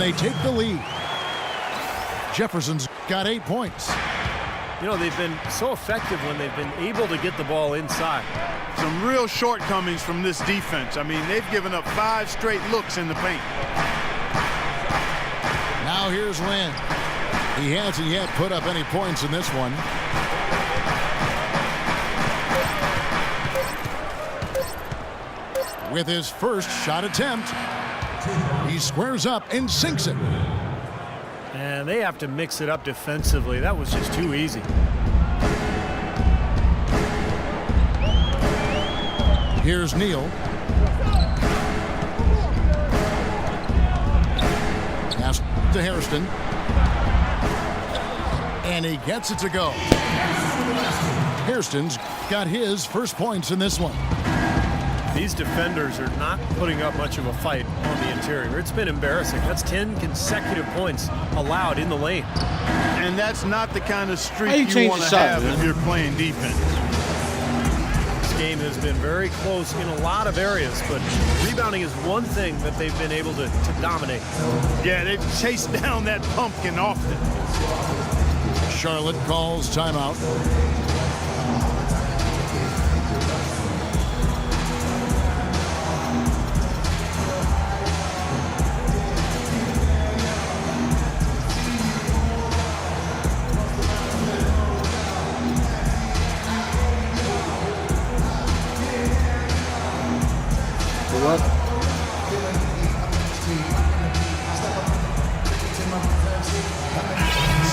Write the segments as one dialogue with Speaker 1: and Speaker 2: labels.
Speaker 1: they take the lead. Jefferson's got 8 points.
Speaker 2: You know, they've been so effective when they've been able to get the ball inside.
Speaker 3: Some real shortcomings from this defense. I mean, they've given up 5 straight looks in the paint.
Speaker 1: Now here's Lynn. He hasn't yet put up any points in this one. With his first shot attempt, he squares up and sinks it.
Speaker 2: And they have to mix it up defensively. That was just too easy.
Speaker 1: Here's Neal. Pass to Hairston. And he gets it to go. Hairston's got his first points in this one.
Speaker 2: These defenders are not putting up much of a fight on the interior. It's been embarrassing. That's 10 consecutive points allowed in the lane.
Speaker 3: And that's not the kind of streak you want to have if you're playing defense.
Speaker 2: This game has been very close in a lot of areas, but rebounding is one thing that they've been able to dominate.
Speaker 3: Yeah, they've chased down that pumpkin often.
Speaker 1: Charlotte calls timeout.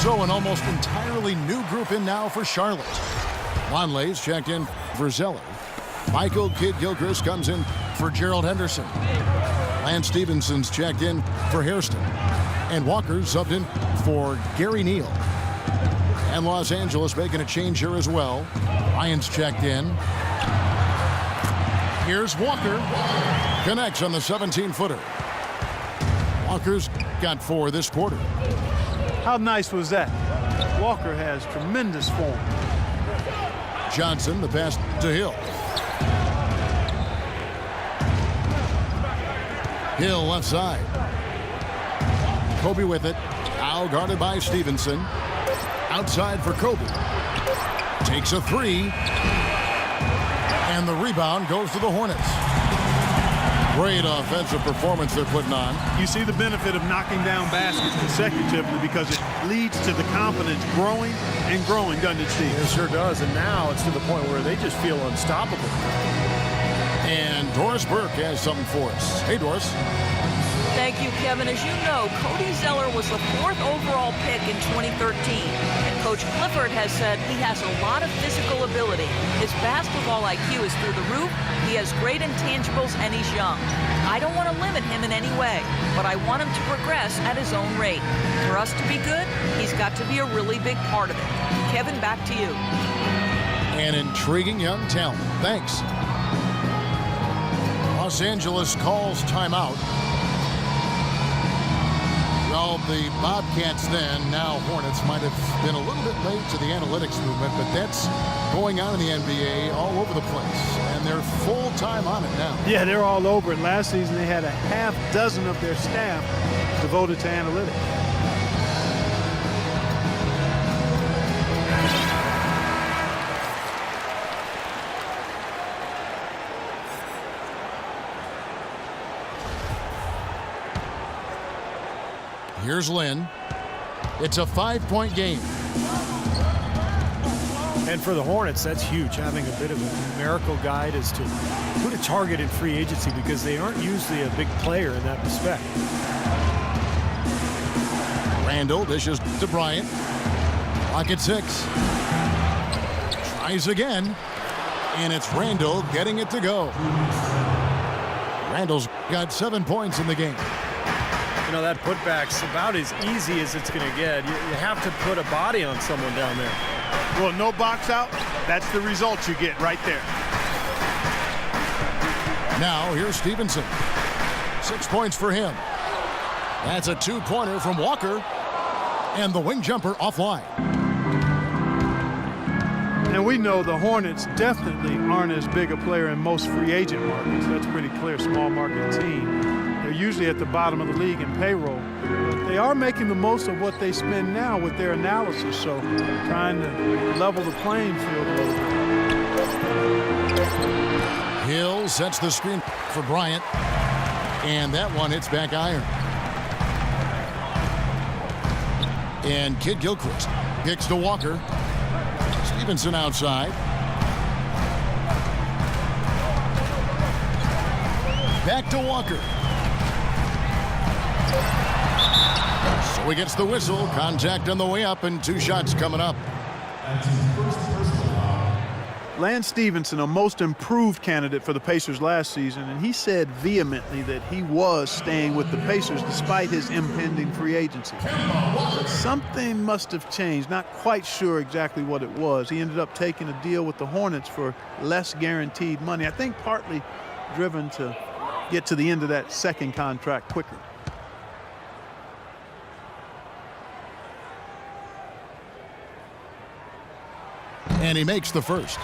Speaker 1: So an almost entirely new group in now for Charlotte. Lonley's checked in for Zeller. Michael Kidd-Gilchrist comes in for Gerald Henderson. Lance Stevenson's checked in for Hairston. And Walker's subbed in for Gary Neal. And Los Angeles making a change here as well. Ryan's checked in. Here's Walker. Connects on the 17-footer. Walker's got 4 this quarter.
Speaker 3: How nice was that? Walker has tremendous form.
Speaker 1: Johnson, the pass to Hill. Hill left side. Kobe with it. Now guarded by Stevenson. Outside for Kobe. Takes a 3. And the rebound goes to the Hornets. Great offensive performance they're putting on.
Speaker 3: You see the benefit of knocking down baskets consecutively because it leads to the confidence growing and growing, doesn't it, Steve?
Speaker 2: It sure does, and now it's to the point where they just feel unstoppable.
Speaker 1: And Doris Burke has something for us. Hey, Doris.
Speaker 4: Thank you, Kevin. As you know, Cody Zeller was the 4th overall pick in 2013. And Coach Clifford has said he has a lot of physical ability. His basketball IQ is through the roof. He has great intangibles, and he's young. I don't want to limit him in any way, but I want him to progress at his own rate. For us to be good, he's got to be a really big part of it. Kevin, back to you.
Speaker 1: An intriguing young talent. Thanks. Los Angeles calls timeout. Well, the Bobcats then, now Hornets, might have been a little bit late to the analytics movement, but that's going on in the NBA all over the place, and they're full-time on it now.
Speaker 3: Yeah, they're all over it. Last season, they had a half dozen of their staff devoted to analytics.
Speaker 1: Here's Lynn. It's a 5-point game.
Speaker 2: And for the Hornets, that's huge, having a bit of a numerical guide as to who to target in free agency because they aren't usually a big player in that respect.
Speaker 1: Randall dishes to Bryant. Clock at 6. Tries again. And it's Randall getting it to go. Randall's got 7 points in the game.
Speaker 2: You know, that putback's about as easy as it's going to get. You have to put a body on someone down there.
Speaker 3: Well, no box out. That's the result you get right there.
Speaker 1: Now, here's Stevenson. 6 points for him. That's a 2-pointer from Walker. And the wing jumper offline.
Speaker 3: And we know the Hornets definitely aren't as big a player in most free agent markets. That's pretty clear, small market team. They're usually at the bottom of the league in payroll. But they are making the most of what they spend now with their analysis, so trying to level the playing field a little bit.
Speaker 1: Hill sets the screen for Bryant, and that one hits back iron. And Kid Gilchrist kicks to Walker. Stevenson outside. Back to Walker. So he gets the whistle. Contact on the way up, and 2 shots coming up.
Speaker 3: Lance Stevenson, a most improved candidate for the Pacers last season, and he said vehemently that he was staying with the Pacers despite his impending free agency. But something must have changed. Not quite sure exactly what it was. He ended up taking a deal with the Hornets for less guaranteed money. I think partly driven to get to the end of that second contract quicker.
Speaker 1: And he makes the first.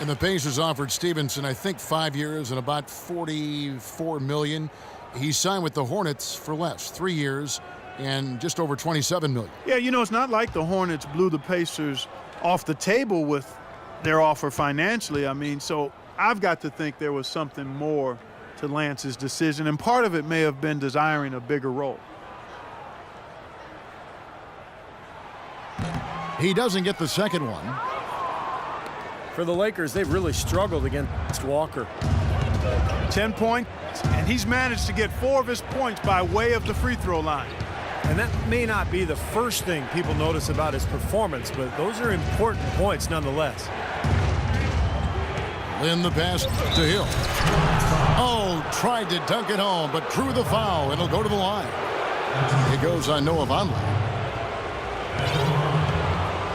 Speaker 1: And the Pacers offered Stevenson, I think, 5 years and about $44 million. He signed with the Hornets for less, 3 years and just over $27 million.
Speaker 3: Yeah, you know, it's not like the Hornets blew the Pacers off the table with their offer financially. I mean, so I've got to think there was something more to Lance's decision, and part of it may have been desiring a bigger role.
Speaker 1: He doesn't get the second one.
Speaker 2: For the Lakers, they've really struggled against Walker.
Speaker 3: 10 points, and he's managed to get 4 of his points by way of the free throw line.
Speaker 2: And that may not be the first thing people notice about his performance, but those are important points nonetheless.
Speaker 1: Lynn the pass to Hill. Oh, tried to dunk it home, but drew the foul, and it'll go to the line. It goes on Noah Vonleh.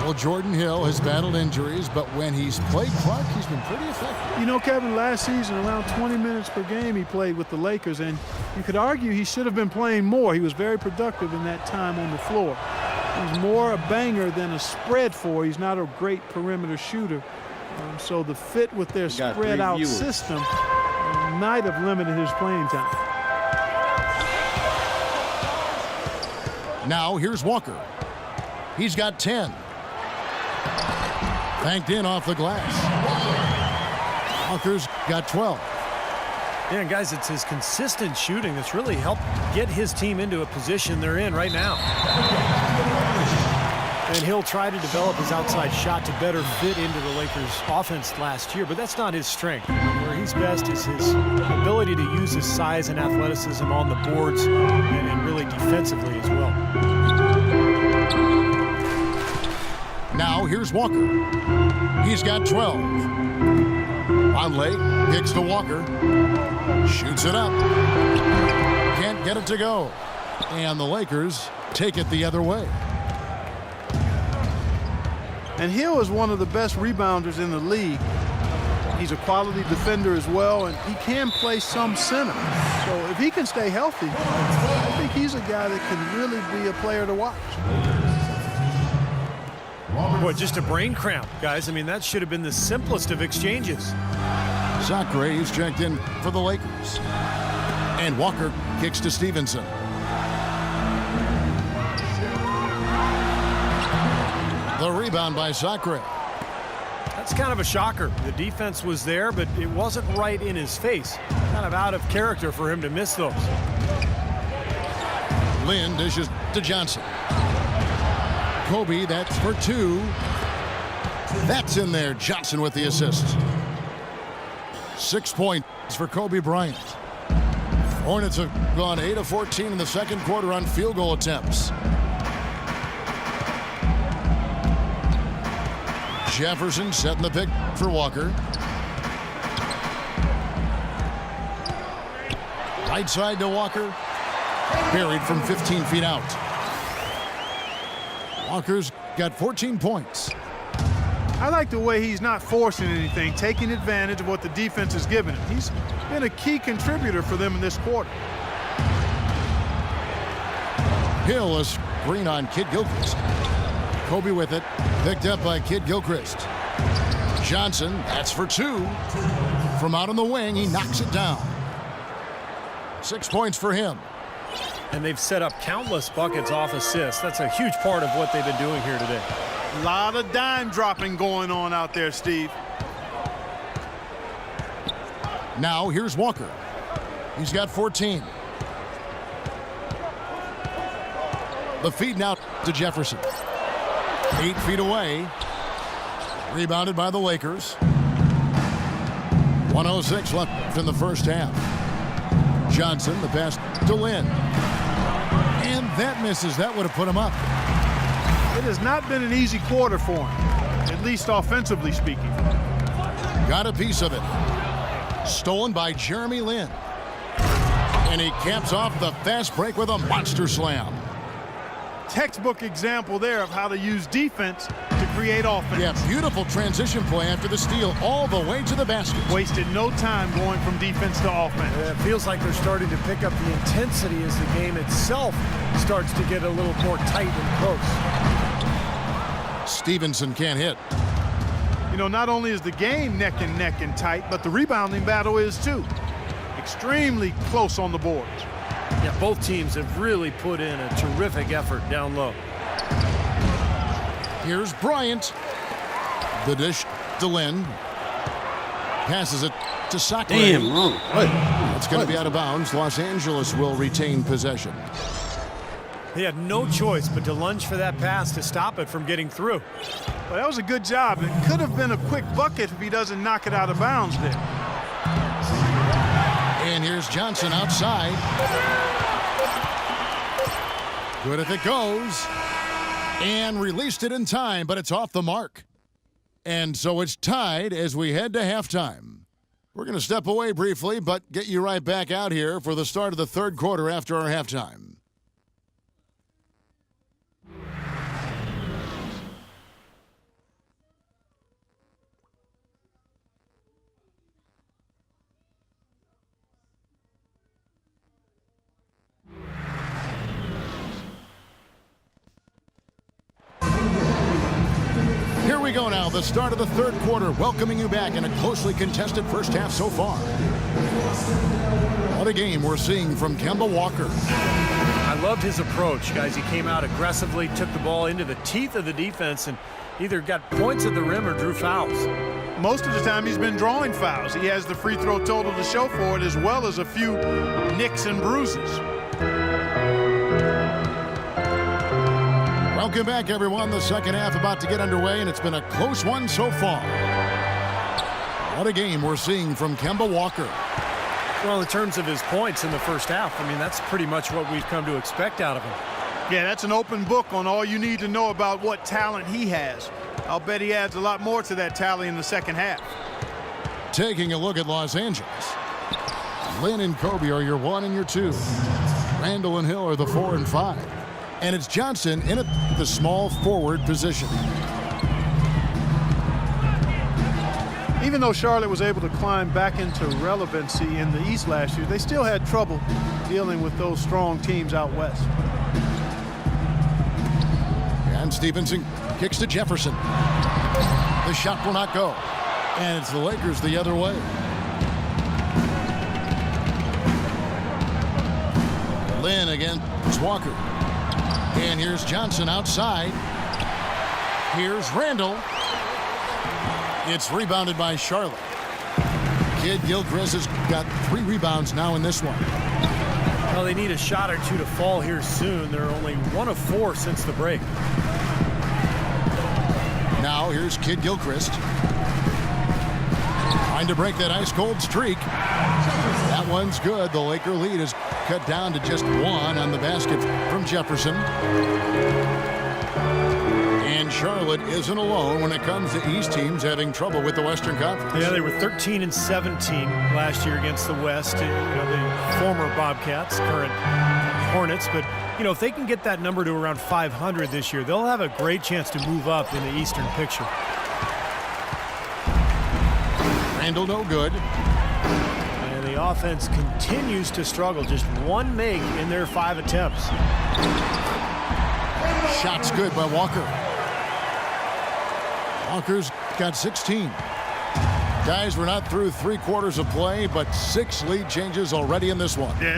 Speaker 1: Well, Jordan Hill has battled injuries, but when he's played Clark, he's been pretty effective.
Speaker 3: You know, Kevin, last season, around 20 minutes per game he played with the Lakers, and you could argue he should have been playing more. He was very productive in that time on the floor. He's more a banger than a spread four. He's not a great perimeter shooter. So the fit with their spread-out system might have limited his playing time.
Speaker 1: Now here's Walker. He's got 10. Banked in off the glass. Walker's got 12.
Speaker 2: Yeah, guys, it's his consistent shooting that's really helped get his team into a position they're in right now. And he'll try to develop his outside shot to better fit into the Lakers' offense last year, but that's not his strength. Where he's best is his ability to use his size and athleticism on the boards and really defensively as well.
Speaker 1: Now here's Walker. He's got 12. Vonleh kicks to Walker. Shoots it up. Can't get it to go. And the Lakers take it the other way.
Speaker 3: And Hill is one of the best rebounders in the league. He's a quality defender as well, and he can play some center. So if he can stay healthy, I think he's a guy that can really be a player to watch.
Speaker 2: Boy, just a brain cramp, guys. I mean, that should have been the simplest of exchanges.
Speaker 1: Zachary is checked in for the Lakers. And Walker kicks to Stevenson. The rebound by Zachary.
Speaker 2: That's kind of a shocker. The defense was there, but it wasn't right in his face. Kind of out of character for him to miss those.
Speaker 1: Lynn dishes to Johnson. Kobe, that's for 2. That's in there. Johnson with the assist. 6 points for Kobe Bryant. Hornets have gone 8 of 14 in the second quarter on field goal attempts. Jefferson setting the pick for Walker. Right side to Walker. Buried from 15 feet out. Walker's got 14 points.
Speaker 3: I like the way he's not forcing anything, taking advantage of what the defense has given him. He's been a key contributor for them in this quarter.
Speaker 1: Hill is screen on Kid Gilchrist. Kobe with it, picked up by Kid Gilchrist. Johnson, that's for 2. From out on the wing, he knocks it down. 6 points for him.
Speaker 2: And they've set up countless buckets off assists. That's a huge part of what they've been doing here today.
Speaker 3: A lot of dime dropping going on out there, Steve.
Speaker 1: Now here's Walker. He's got 14. The feed now to Jefferson. 8 feet away. Rebounded by the Lakers. 1:06 left in the first half. Johnson, the pass to Lynn. And that misses. That would have put him up.
Speaker 3: It has not been an easy quarter for him, at least offensively speaking.
Speaker 1: Got a piece of it. Stolen by Jeremy Lin. And he caps off the fast break with a monster slam.
Speaker 3: Textbook example there of how to use defense to create offense.
Speaker 1: Yeah, beautiful transition play after the steal all the way to the basket.
Speaker 3: Wasted no time going from defense to offense.
Speaker 2: It feels like they're starting to pick up the intensity as the game itself starts to get a little more tight and close.
Speaker 1: Stevenson can't hit.
Speaker 3: You know, not only is the game neck and tight, but the rebounding battle is too. Extremely close on the boards.
Speaker 2: Yeah, both teams have really put in a terrific effort down low.
Speaker 1: Here's Bryant. The dish to Lynn. Passes it to Sacre.
Speaker 5: Damn, wrong.
Speaker 1: It's going to be out of bounds. Los Angeles will retain possession.
Speaker 2: They had no choice but to lunge for that pass to stop it from getting through.
Speaker 3: Well, that was a good job. It could have been a quick bucket if he doesn't knock it out of bounds there.
Speaker 1: And here's Johnson outside. Good if it goes. And released it in time, but it's off the mark. And so it's tied as we head to halftime. We're going to step away briefly, but get you right back out here for the start of the third quarter after our halftime. Here we go now, the start of the third quarter, welcoming you back in a closely contested first half so far. What a game we're seeing from Kemba Walker.
Speaker 2: I loved his approach, guys. He came out aggressively, took the ball into the teeth of the defense, and either got points at the rim or drew fouls.
Speaker 3: Most of the time he's been drawing fouls. He has the free throw total to show for it, as well as a few nicks and bruises.
Speaker 1: Welcome back, everyone. The second half about to get underway, and it's been a close one so far. What a game we're seeing from Kemba Walker.
Speaker 2: Well, in terms of his points in the first half, I mean, that's pretty much what we've come to expect out of him.
Speaker 3: Yeah, that's an open book on all you need to know about what talent he has. I'll bet he adds a lot more to that tally in the second half.
Speaker 1: Taking a look at Los Angeles. Lynn and Kobe are your 1 and your 2. Randall and Hill are the 4 and 5. And it's Johnson in the small forward position.
Speaker 3: Even though Charlotte was able to climb back into relevancy in the East last year, they still had trouble dealing with those strong teams out west.
Speaker 1: And Stevenson kicks to Jefferson. The shot will not go. And it's the Lakers the other way. Lynn against Walker. And here's Johnson outside. Here's Randall. It's rebounded by Charlotte. Kid Gilchrist has got 3 rebounds now in this one.
Speaker 2: Well, they need a shot or two to fall here soon. They're only 1 of 4 since the break.
Speaker 1: Now here's Kid Gilchrist. Trying to break that ice-cold streak. That one's good. The Laker lead is cut down to just 1 on the basket from Jefferson. And Charlotte isn't alone when it comes to East teams having trouble with the Western Conference.
Speaker 2: Yeah, they were 13 and 17 last year against the West. You know, the former Bobcats, current Hornets. But, you know, if they can get that number to around 500 this year, they'll have a great chance to move up in the Eastern picture.
Speaker 1: Randall no good.
Speaker 2: And the offense continues to struggle. Just 1 make in their 5 attempts.
Speaker 1: Shots good by Walker. Walker's got 16. Guys, we're not through 3 quarters of play, but 6 lead changes already in this one.
Speaker 5: Yeah,